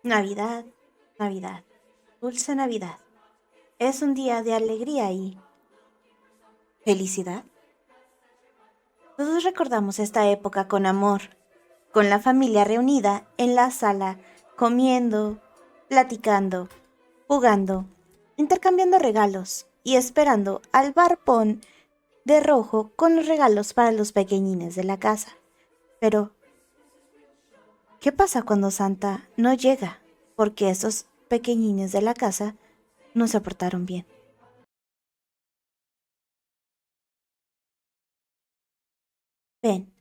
Navidad, Navidad, dulce Navidad. Es un día de alegría y felicidad. Todos recordamos esta época con amor, con la familia reunida en la sala, comiendo, platicando, jugando, intercambiando regalos y esperando al barbón de rojo con los regalos para los pequeñines de la casa. Pero, ¿qué pasa cuando Santa no llega? Porque esos pequeñines de la casa no se portaron bien. Ven,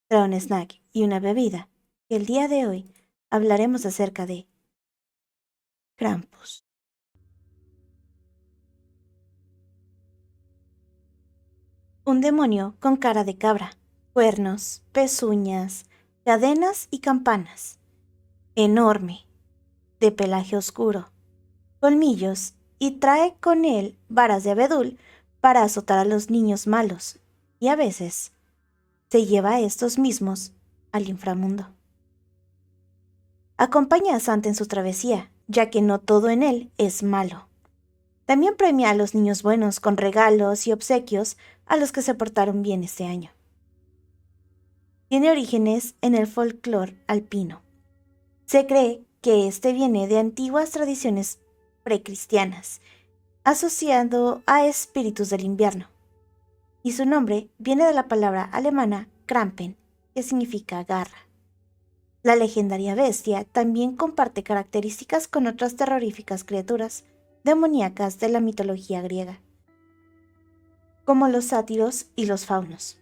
trae un snack y una bebida, que el día de hoy hablaremos acerca de Krampus. Un demonio con cara de cabra, cuernos, pezuñas, cadenas y campanas. Enorme, de pelaje oscuro, colmillos y trae con él varas de abedul para azotar a los niños malos y a veces se lleva a estos mismos al inframundo. Acompaña a Santa en su travesía, ya que no todo en él es malo. También premia a los niños buenos con regalos y obsequios a los que se portaron bien este año. Tiene orígenes en el folclore alpino. Se cree que este viene de antiguas tradiciones precristianas, asociado a espíritus del invierno, y su nombre viene de la palabra alemana Krampen, que significa garra. La legendaria bestia también comparte características con otras terroríficas criaturas demoníacas de la mitología griega, como los sátiros y los faunos.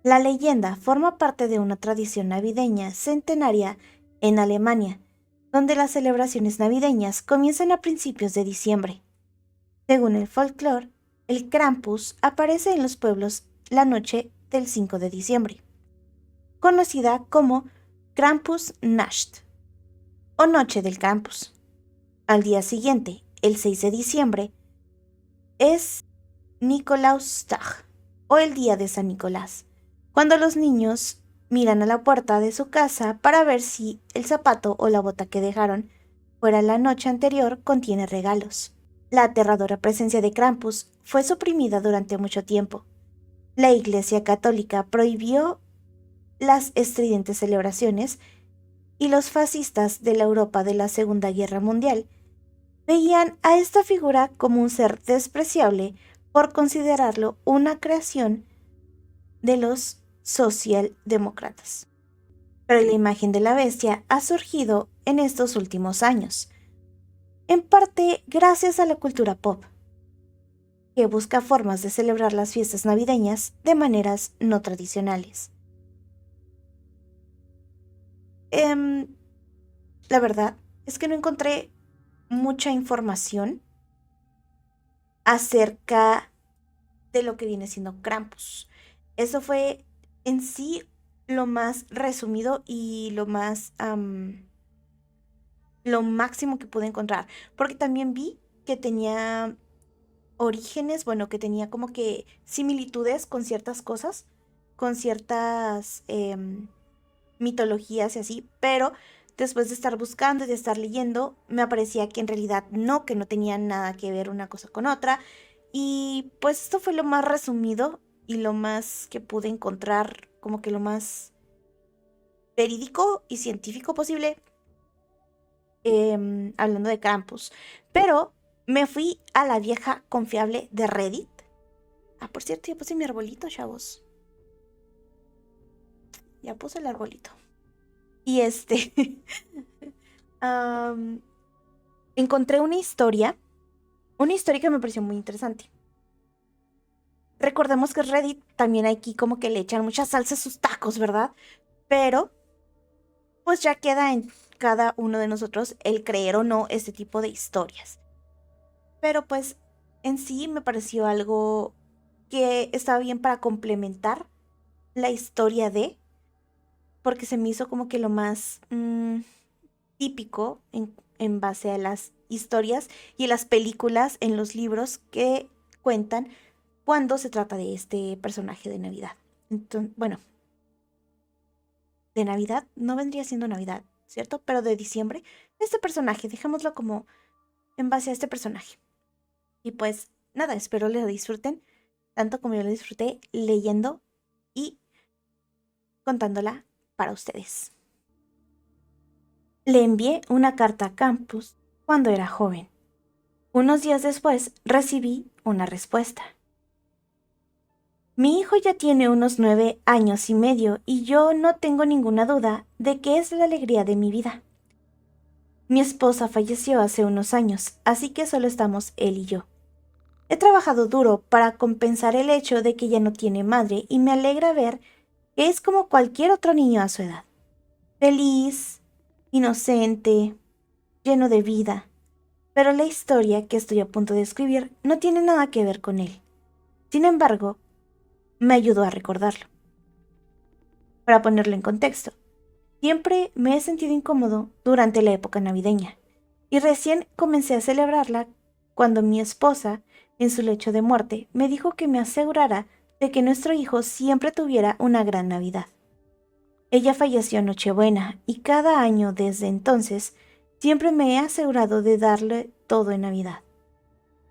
La leyenda forma parte de una tradición navideña centenaria en Alemania, donde las celebraciones navideñas comienzan a principios de diciembre. Según el folclore, el Krampus aparece en los pueblos la noche del 5 de diciembre, conocida como Krampusnacht o Noche del Krampus. Al día siguiente, el 6 de diciembre, es Nikolaustag o el Día de San Nicolás, cuando los niños miran a la puerta de su casa para ver si el zapato o la bota que dejaron fuera la noche anterior contiene regalos. La aterradora presencia de Krampus fue suprimida durante mucho tiempo. La Iglesia Católica prohibió las estridentes celebraciones y los fascistas de la Europa de la Segunda Guerra Mundial veían a esta figura como un ser despreciable por considerarlo una creación de los socialdemócratas. Pero la imagen de la bestia ha surgido en estos últimos años, en parte gracias a la cultura pop, que busca formas de celebrar las fiestas navideñas de maneras no tradicionales. La verdad es que no encontré mucha información acerca de lo que viene siendo Krampus. Eso fue en sí lo más resumido y lo máximo que pude encontrar, porque también vi que tenía orígenes, bueno, que tenía como que similitudes con ciertas cosas, con ciertas mitologías y así, pero después de estar buscando y de estar leyendo, me aparecía que en realidad no, que no tenía nada que ver una cosa con otra. Y pues esto fue lo más resumido y lo más que pude encontrar, como que lo más verídico y científico posible, hablando de Krampus. Pero me fui a la vieja confiable de Reddit. Ah, por cierto, ya puse mi arbolito, chavos. Ya puse el arbolito. Y am, encontré una historia que me pareció muy interesante. Recordemos que Reddit también aquí como que le echan mucha salsa a sus tacos, ¿verdad? Pero pues ya queda en cada uno de nosotros el creer o no este tipo de historias. Pero pues en sí me pareció algo que estaba bien para complementar la historia porque se me hizo como que lo más típico en base a las historias y las películas en los libros que cuentan cuando se trata de este personaje de Navidad. Entonces, bueno, de Navidad no vendría siendo Navidad. ¿cierto? Pero de diciembre. Este personaje, dejémoslo como en base a este personaje. Y pues nada, espero lo disfruten tanto como yo lo disfruté leyendo y contándola para ustedes. Le envié una carta a Campus cuando era joven. Unos días después recibí una respuesta. Mi hijo ya tiene unos 9 años y medio y yo no tengo ninguna duda de que es la alegría de mi vida. Mi esposa falleció hace unos años, así que solo estamos él y yo. He trabajado duro para compensar el hecho de que ya no tiene madre y me alegra ver que es como cualquier otro niño a su edad. Feliz, inocente, lleno de vida. Pero la historia que estoy a punto de escribir no tiene nada que ver con él. Sin embargo, me ayudó a recordarlo. Para ponerlo en contexto, siempre me he sentido incómodo durante la época navideña y recién comencé a celebrarla cuando mi esposa, en su lecho de muerte, me dijo que me asegurara de que nuestro hijo siempre tuviera una gran Navidad. Ella falleció en Nochebuena y cada año desde entonces siempre me he asegurado de darle todo en Navidad.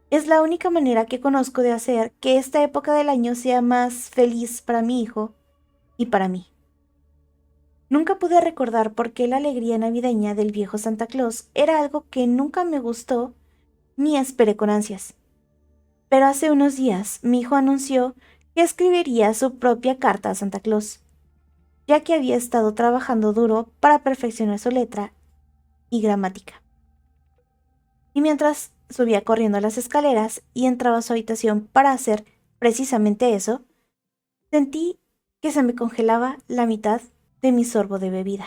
Es la única manera que conozco de hacer que esta época del año sea más feliz para mi hijo y para mí. Nunca pude recordar por qué la alegría navideña del viejo Santa Claus era algo que nunca me gustó ni esperé con ansias. Pero hace unos días mi hijo anunció que escribiría su propia carta a Santa Claus, ya que había estado trabajando duro para perfeccionar su letra y gramática. Y mientras subía corriendo las escaleras y entraba a su habitación para hacer precisamente eso, sentí que se me congelaba la mitad de mi sorbo de bebida.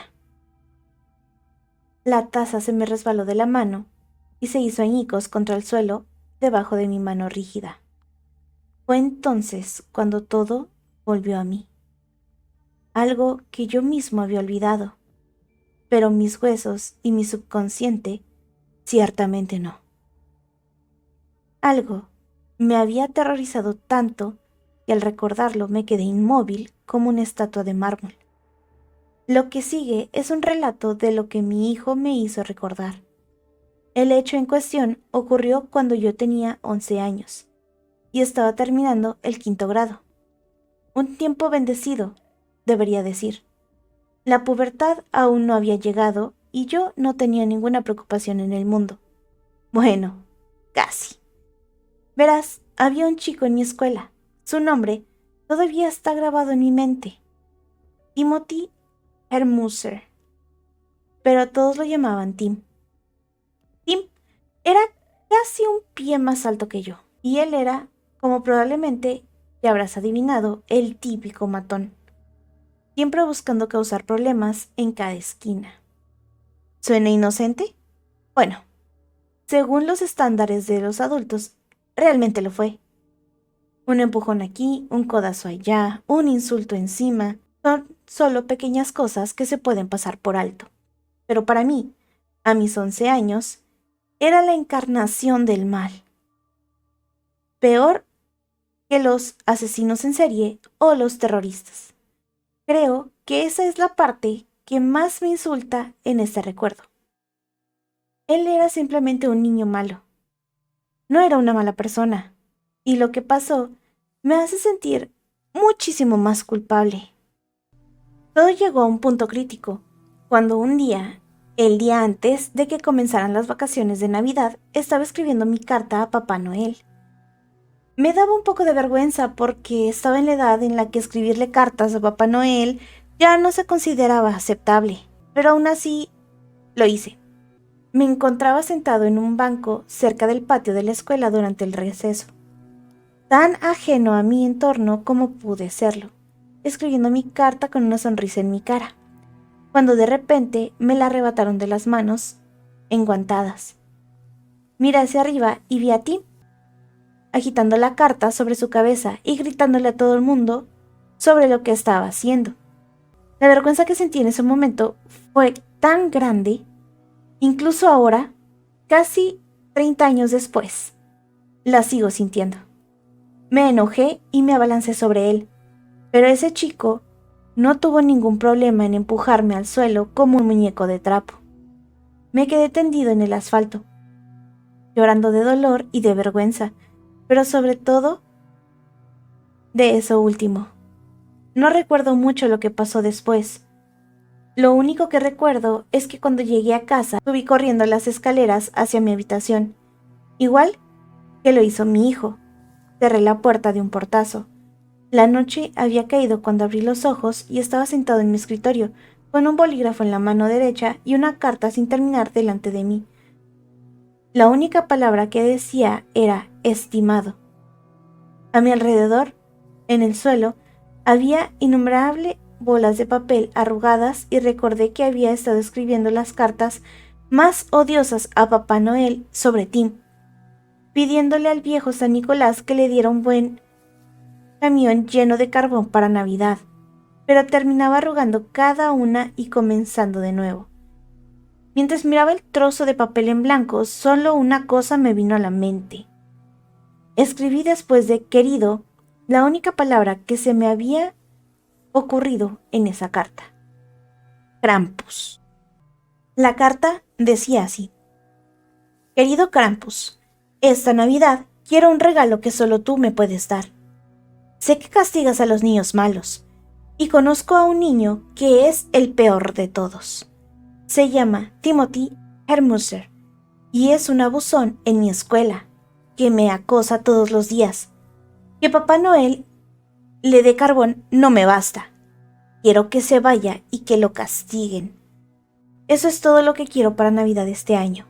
La taza se me resbaló de la mano y se hizo añicos contra el suelo debajo de mi mano rígida. Fue entonces cuando todo volvió a mí. Algo que yo mismo había olvidado, pero mis huesos y mi subconsciente ciertamente no. Algo me había aterrorizado tanto que al recordarlo me quedé inmóvil como una estatua de mármol. Lo que sigue es un relato de lo que mi hijo me hizo recordar. El hecho en cuestión ocurrió cuando yo tenía 11 años y estaba terminando el 5º grado. Un tiempo bendecido, debería decir. La pubertad aún no había llegado y yo no tenía ninguna preocupación en el mundo. Bueno, casi. Verás, había un chico en mi escuela. Su nombre todavía está grabado en mi mente. Timothy Hermuser. Pero todos lo llamaban Tim. Tim era casi un pie más alto que yo, y él era, como probablemente ya habrás adivinado, el típico matón, siempre buscando causar problemas en cada esquina. ¿Suena inocente? Bueno, según los estándares de los adultos, realmente lo fue. Un empujón aquí, un codazo allá, un insulto encima, son solo pequeñas cosas que se pueden pasar por alto. Pero para mí, a mis 11 años, era la encarnación del mal. Peor que los asesinos en serie o los terroristas. Creo que esa es la parte que más me insulta en este recuerdo. Él era simplemente un niño malo. No era una mala persona. Y lo que pasó me hace sentir muchísimo más culpable. Todo llegó a un punto crítico, cuando un día, el día antes de que comenzaran las vacaciones de Navidad, estaba escribiendo mi carta a Papá Noel. Me daba un poco de vergüenza porque estaba en la edad en la que escribirle cartas a Papá Noel ya no se consideraba aceptable, pero aún así lo hice. Me encontraba sentado en un banco cerca del patio de la escuela durante el receso, tan ajeno a mi entorno como pude serlo, escribiendo mi carta con una sonrisa en mi cara, cuando de repente me la arrebataron de las manos, enguantadas. Miré hacia arriba y vi a Tim, agitando la carta sobre su cabeza y gritándole a todo el mundo sobre lo que estaba haciendo. La vergüenza que sentí en ese momento fue tan grande, incluso ahora, casi 30 años después, la sigo sintiendo. Me enojé y me abalancé sobre él, pero ese chico no tuvo ningún problema en empujarme al suelo como un muñeco de trapo. Me quedé tendido en el asfalto, llorando de dolor y de vergüenza, pero sobre todo de eso último. No recuerdo mucho lo que pasó después. Lo único que recuerdo es que cuando llegué a casa subí corriendo las escaleras hacia mi habitación, igual que lo hizo mi hijo. Cerré la puerta de un portazo. La noche había caído cuando abrí los ojos y estaba sentado en mi escritorio, con un bolígrafo en la mano derecha y una carta sin terminar delante de mí. La única palabra que decía era estimado. A mi alrededor, en el suelo, había innumerables bolas de papel arrugadas y recordé que había estado escribiendo las cartas más odiosas a Papá Noel sobre Tim, pidiéndole al viejo San Nicolás que le diera un buen camión lleno de carbón para Navidad, pero terminaba arrugando cada una y comenzando de nuevo. Mientras miraba el trozo de papel en blanco, solo una cosa me vino a la mente. Escribí después de querido la única palabra que se me había ocurrido en esa carta: Krampus. La carta decía así: querido Krampus, esta Navidad quiero un regalo que solo tú me puedes dar. Sé que castigas a los niños malos, y conozco a un niño que es el peor de todos. Se llama Timothy Hermuser, y es un abusón en mi escuela, que me acosa todos los días. Que Papá Noel le dé carbón no me basta. Quiero que se vaya y que lo castiguen. Eso es todo lo que quiero para Navidad este año.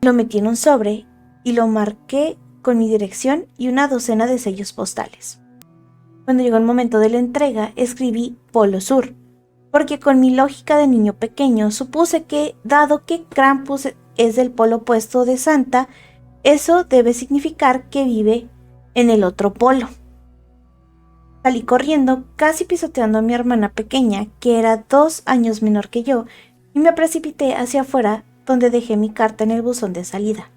Lo metí en un sobre y lo marqué con mi dirección y una docena de sellos postales. Cuando llegó el momento de la entrega, escribí Polo Sur, porque con mi lógica de niño pequeño supuse que, dado que Krampus es del polo opuesto de Santa, eso debe significar que vive en el otro polo. Salí corriendo, casi pisoteando a mi hermana pequeña, que era 2 años menor que yo, y me precipité hacia afuera, donde dejé mi carta en el buzón de salida.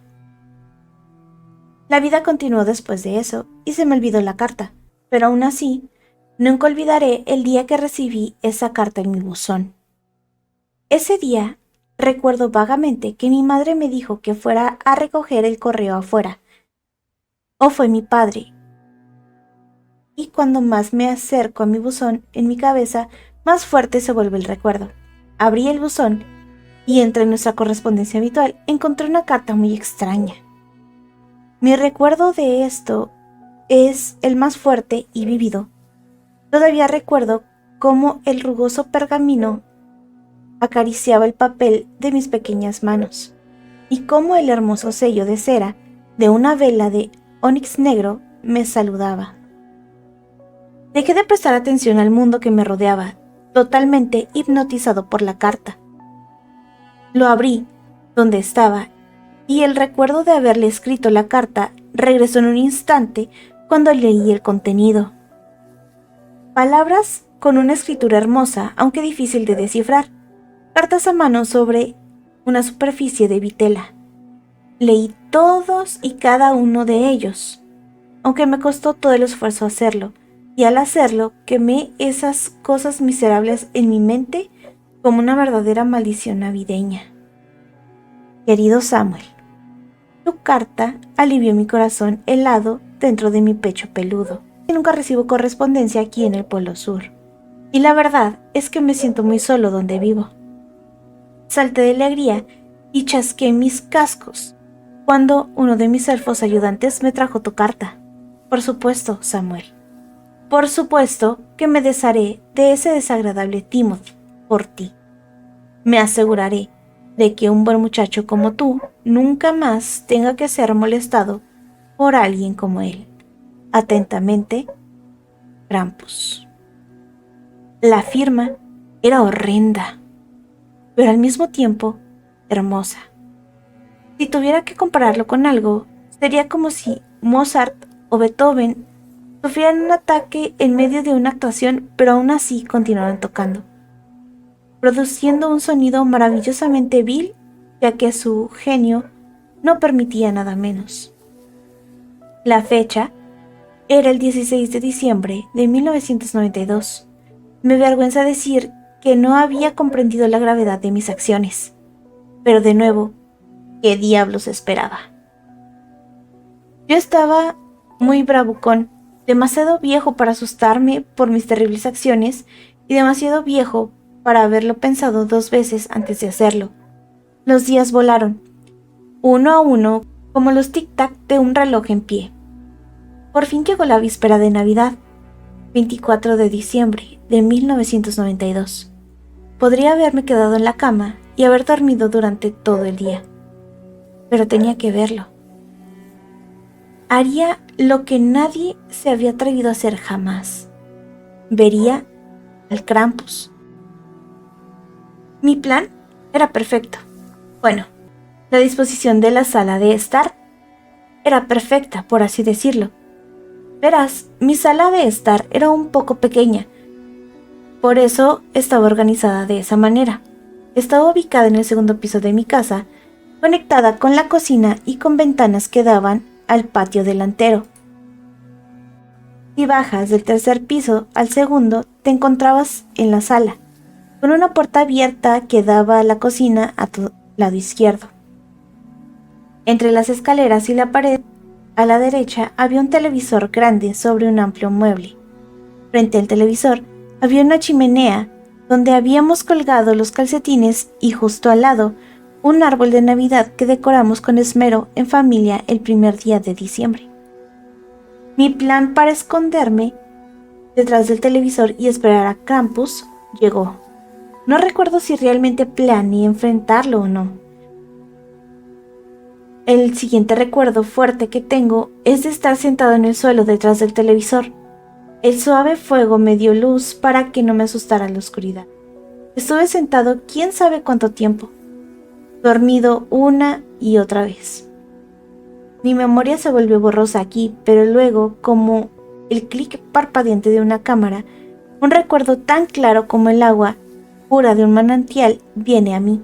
La vida continuó después de eso, y se me olvidó la carta, pero aún así, nunca olvidaré el día que recibí esa carta en mi buzón. Ese día, recuerdo vagamente que mi madre me dijo que fuera a recoger el correo afuera. O fue mi padre. Y cuando más me acerco a mi buzón, en mi cabeza, más fuerte se vuelve el recuerdo. Abrí el buzón y entre nuestra correspondencia habitual encontré una carta muy extraña. Mi recuerdo de esto es el más fuerte y vívido. Todavía recuerdo cómo el rugoso pergamino acariciaba el papel de mis pequeñas manos y cómo el hermoso sello de cera de una vela de ónix negro me saludaba. Dejé de prestar atención al mundo que me rodeaba, totalmente hipnotizado por la carta. Lo abrí, donde estaba, y el recuerdo de haberle escrito la carta regresó en un instante cuando leí el contenido. Palabras con una escritura hermosa, aunque difícil de descifrar. Cartas a mano sobre una superficie de vitela. Leí todos y cada uno de ellos, aunque me costó todo el esfuerzo hacerlo, y al hacerlo quemé esas cosas miserables en mi mente como una verdadera maldición navideña. Querido Samuel, tu carta alivió mi corazón helado dentro de mi pecho peludo. Nunca recibo correspondencia aquí en el Polo Sur, y la verdad es que me siento muy solo donde vivo. Salté de alegría y chasqué mis cascos cuando uno de mis elfos ayudantes me trajo tu carta. Por supuesto, Samuel. Por supuesto que me desharé de ese desagradable Timothy por ti. Me aseguraré de que un buen muchacho como tú nunca más tenga que ser molestado por alguien como él. Atentamente, Krampus. La firma era horrenda, pero al mismo tiempo hermosa. Si tuviera que compararlo con algo, sería como si Mozart o Beethoven sufrieran un ataque en medio de una actuación, pero aún así continuaran tocando, produciendo un sonido maravillosamente vil, ya que su genio no permitía nada menos. La fecha era el 16 de diciembre de 1992. Me avergüenza decir que no había comprendido la gravedad de mis acciones. Pero de nuevo, ¿qué diablos esperaba? Yo estaba muy bravucón, demasiado viejo para asustarme por mis terribles acciones y demasiado viejo para haberlo pensado 2 veces antes de hacerlo. Los días volaron, uno a uno, como los tic-tac de un reloj en pie. Por fin llegó la víspera de Navidad, 24 de diciembre de 1992. Podría haberme quedado en la cama y haber dormido durante todo el día, pero tenía que verlo. Haría lo que nadie se había atrevido a hacer jamás. Vería al Krampus. Mi plan era perfecto. Bueno, la disposición de la sala de estar era perfecta, por así decirlo. Verás, mi sala de estar era un poco pequeña. Por eso estaba organizada de esa manera. Estaba ubicada en el segundo piso de mi casa, conectada con la cocina y con ventanas que daban al patio delantero. Si bajas del tercer piso al segundo, te encontrabas en la sala, con una puerta abierta que daba a la cocina a tu lado izquierdo. Entre las escaleras y la pared, a la derecha había un televisor grande sobre un amplio mueble. Frente al televisor había una chimenea donde habíamos colgado los calcetines y justo al lado un árbol de Navidad que decoramos con esmero en familia el primer día de diciembre. Mi plan para esconderme detrás del televisor y esperar a Krampus llegó. No recuerdo si realmente planeé enfrentarlo o no. El siguiente recuerdo fuerte que tengo es de estar sentado en el suelo detrás del televisor. El suave fuego me dio luz para que no me asustara la oscuridad. Estuve sentado quién sabe cuánto tiempo, dormido una y otra vez. Mi memoria se volvió borrosa aquí, pero luego, como el clic parpadeante de una cámara, un recuerdo tan claro como el agua pura de un manantial viene a mí.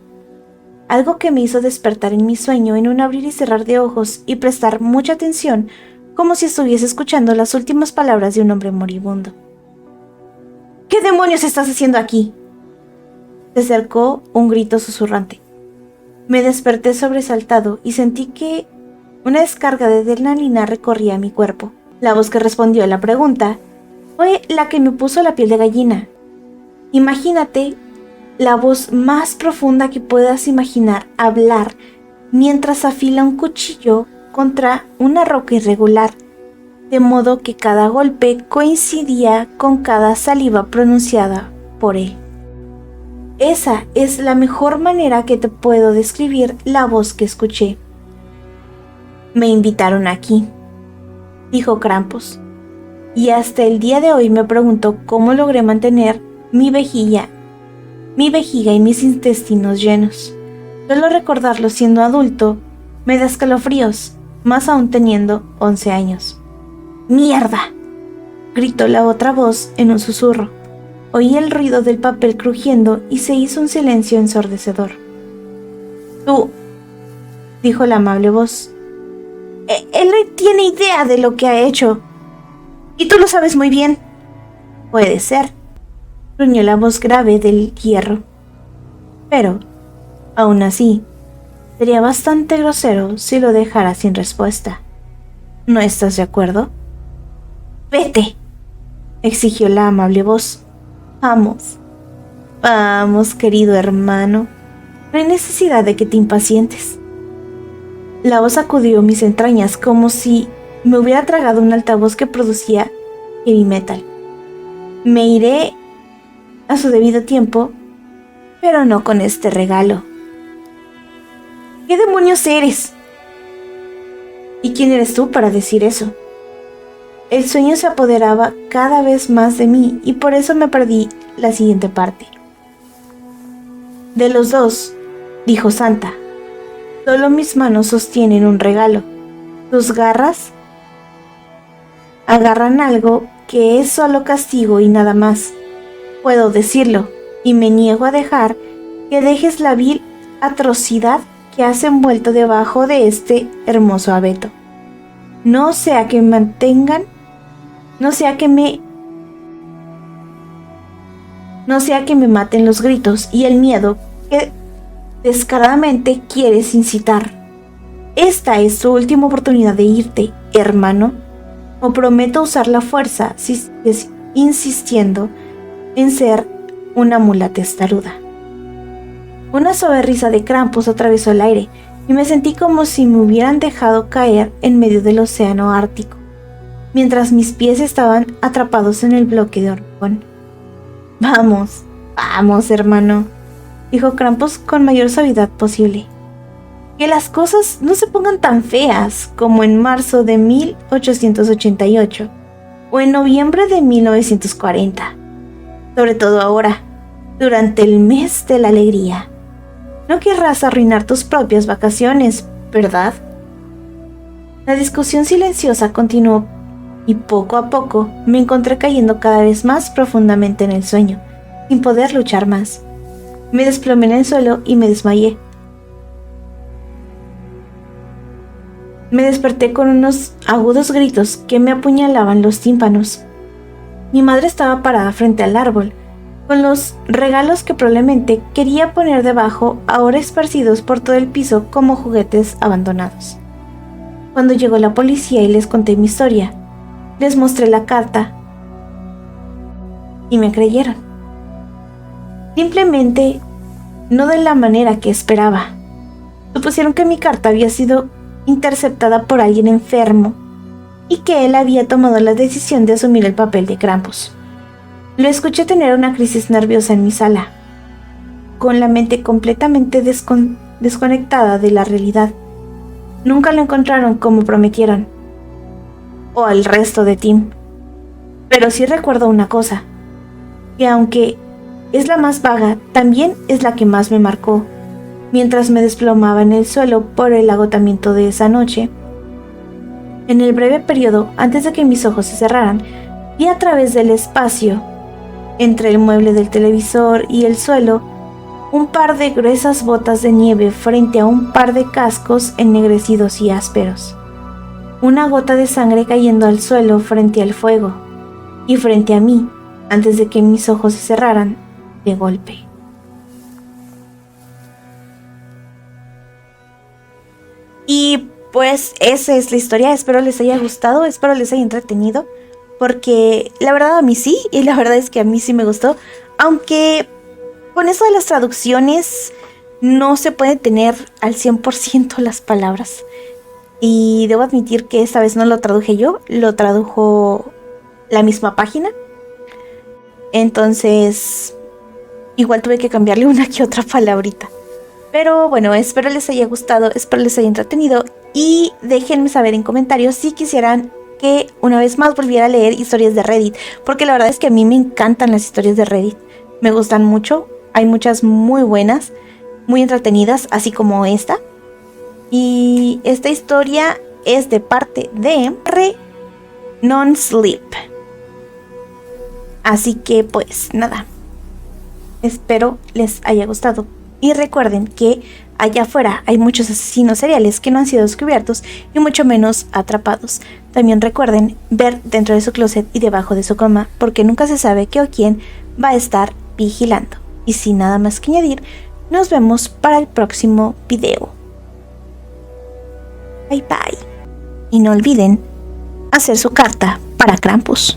Algo que me hizo despertar en mi sueño en un abrir y cerrar de ojos y prestar mucha atención, como si estuviese escuchando las últimas palabras de un hombre moribundo. ¿Qué demonios estás haciendo aquí? Se acercó un grito susurrante. Me desperté sobresaltado y sentí que una descarga de adrenalina recorría mi cuerpo. La voz que respondió a la pregunta fue la que me puso la piel de gallina. Imagínate la voz más profunda que puedas imaginar hablar mientras afila un cuchillo contra una roca irregular, de modo que cada golpe coincidía con cada saliva pronunciada por él. Esa es la mejor manera que te puedo describir la voz que escuché. Me invitaron aquí, dijo Krampus, y hasta el día de hoy me pregunto cómo logré mantener mi vejiga y mis intestinos llenos. Solo recordarlo siendo adulto me da escalofríos, más aún teniendo 11 años. ¡Mierda!, gritó la otra voz en un susurro. Oí el ruido del papel crujiendo y se hizo un silencio ensordecedor. Tú, dijo la amable voz. Él no tiene idea de lo que ha hecho. Y tú lo sabes muy bien. Puede ser, gruñó la voz grave del hierro. Pero, aún así, sería bastante grosero si lo dejara sin respuesta. ¿No estás de acuerdo? Vete, exigió la amable voz. Vamos, querido hermano. No hay necesidad de que te impacientes. La voz sacudió mis entrañas como si me hubiera tragado un altavoz que producía heavy metal. Me iré a su debido tiempo, pero no con este regalo. ¿Qué demonios eres? ¿Y quién eres tú para decir eso? El sueño se apoderaba cada vez más de mí y por eso me perdí la siguiente parte. De los dos, dijo Santa, solo mis manos sostienen un regalo. Tus garras agarran algo que es solo castigo y nada más. Puedo decirlo, y me niego a dejar que dejes la vil atrocidad que has envuelto debajo de este hermoso abeto. No sea que me no sea que me maten los gritos y el miedo que descaradamente quieres incitar. Esta es tu última oportunidad de irte, hermano, o prometo usar la fuerza si sigues insistiendo en ser una mula testaruda. Una suave risa de Krampus atravesó el aire y me sentí como si me hubieran dejado caer en medio del océano Ártico, mientras mis pies estaban atrapados en el bloque de hormigón. Vamos, vamos, hermano, dijo Krampus con mayor suavidad posible. Que las cosas no se pongan tan feas como en marzo de 1888 o en noviembre de 1940. Sobre todo ahora, durante el mes de la alegría. No querrás arruinar tus propias vacaciones, ¿verdad? La discusión silenciosa continuó y poco a poco me encontré cayendo cada vez más profundamente en el sueño, sin poder luchar más. Me desplomé en el suelo y me desmayé. Me desperté con unos agudos gritos que me apuñalaban los tímpanos. Mi madre estaba parada frente al árbol, con los regalos que probablemente quería poner debajo, ahora esparcidos por todo el piso como juguetes abandonados. Cuando llegó la policía y les conté mi historia, les mostré la carta y me creyeron. Simplemente no de la manera que esperaba. Supusieron que mi carta había sido interceptada por alguien enfermo y que él había tomado la decisión de asumir el papel de Krampus. Lo escuché tener una crisis nerviosa en mi sala, con la mente completamente desconectada de la realidad. Nunca lo encontraron como prometieron, o al resto de Tim. Pero sí recuerdo una cosa, que aunque es la más vaga, también es la que más me marcó. Mientras me desplomaba en el suelo por el agotamiento de esa noche, en el breve periodo antes de que mis ojos se cerraran, vi a través del espacio, entre el mueble del televisor y el suelo, un par de gruesas botas de nieve frente a un par de cascos ennegrecidos y ásperos. Una gota de sangre cayendo al suelo frente al fuego, y frente a mí, antes de que mis ojos se cerraran de golpe. Y pues esa es la historia, espero les haya gustado, espero les haya entretenido, porque la verdad a mí sí, y la verdad es que a mí sí me gustó, aunque con eso de las traducciones no se puede tener al 100% las palabras. Y debo admitir que esta vez no lo traduje yo, lo tradujo la misma página. Entonces, igual tuve que cambiarle una que otra palabrita. Pero bueno, espero les haya gustado, espero les haya entretenido. Y déjenme saber en comentarios si quisieran que una vez más volviera a leer historias de Reddit. Porque la verdad es que a mí me encantan las historias de Reddit. Me gustan mucho, hay muchas muy buenas, muy entretenidas, así como esta. Y esta historia es de parte de Non-Sleep. Así que pues nada, espero les haya gustado. Y recuerden que allá afuera hay muchos asesinos seriales que no han sido descubiertos y mucho menos atrapados. También recuerden ver dentro de su closet y debajo de su cama, porque nunca se sabe qué o quién va a estar vigilando. Y sin nada más que añadir, nos vemos para el próximo video. Bye bye. Y no olviden hacer su carta para Krampus.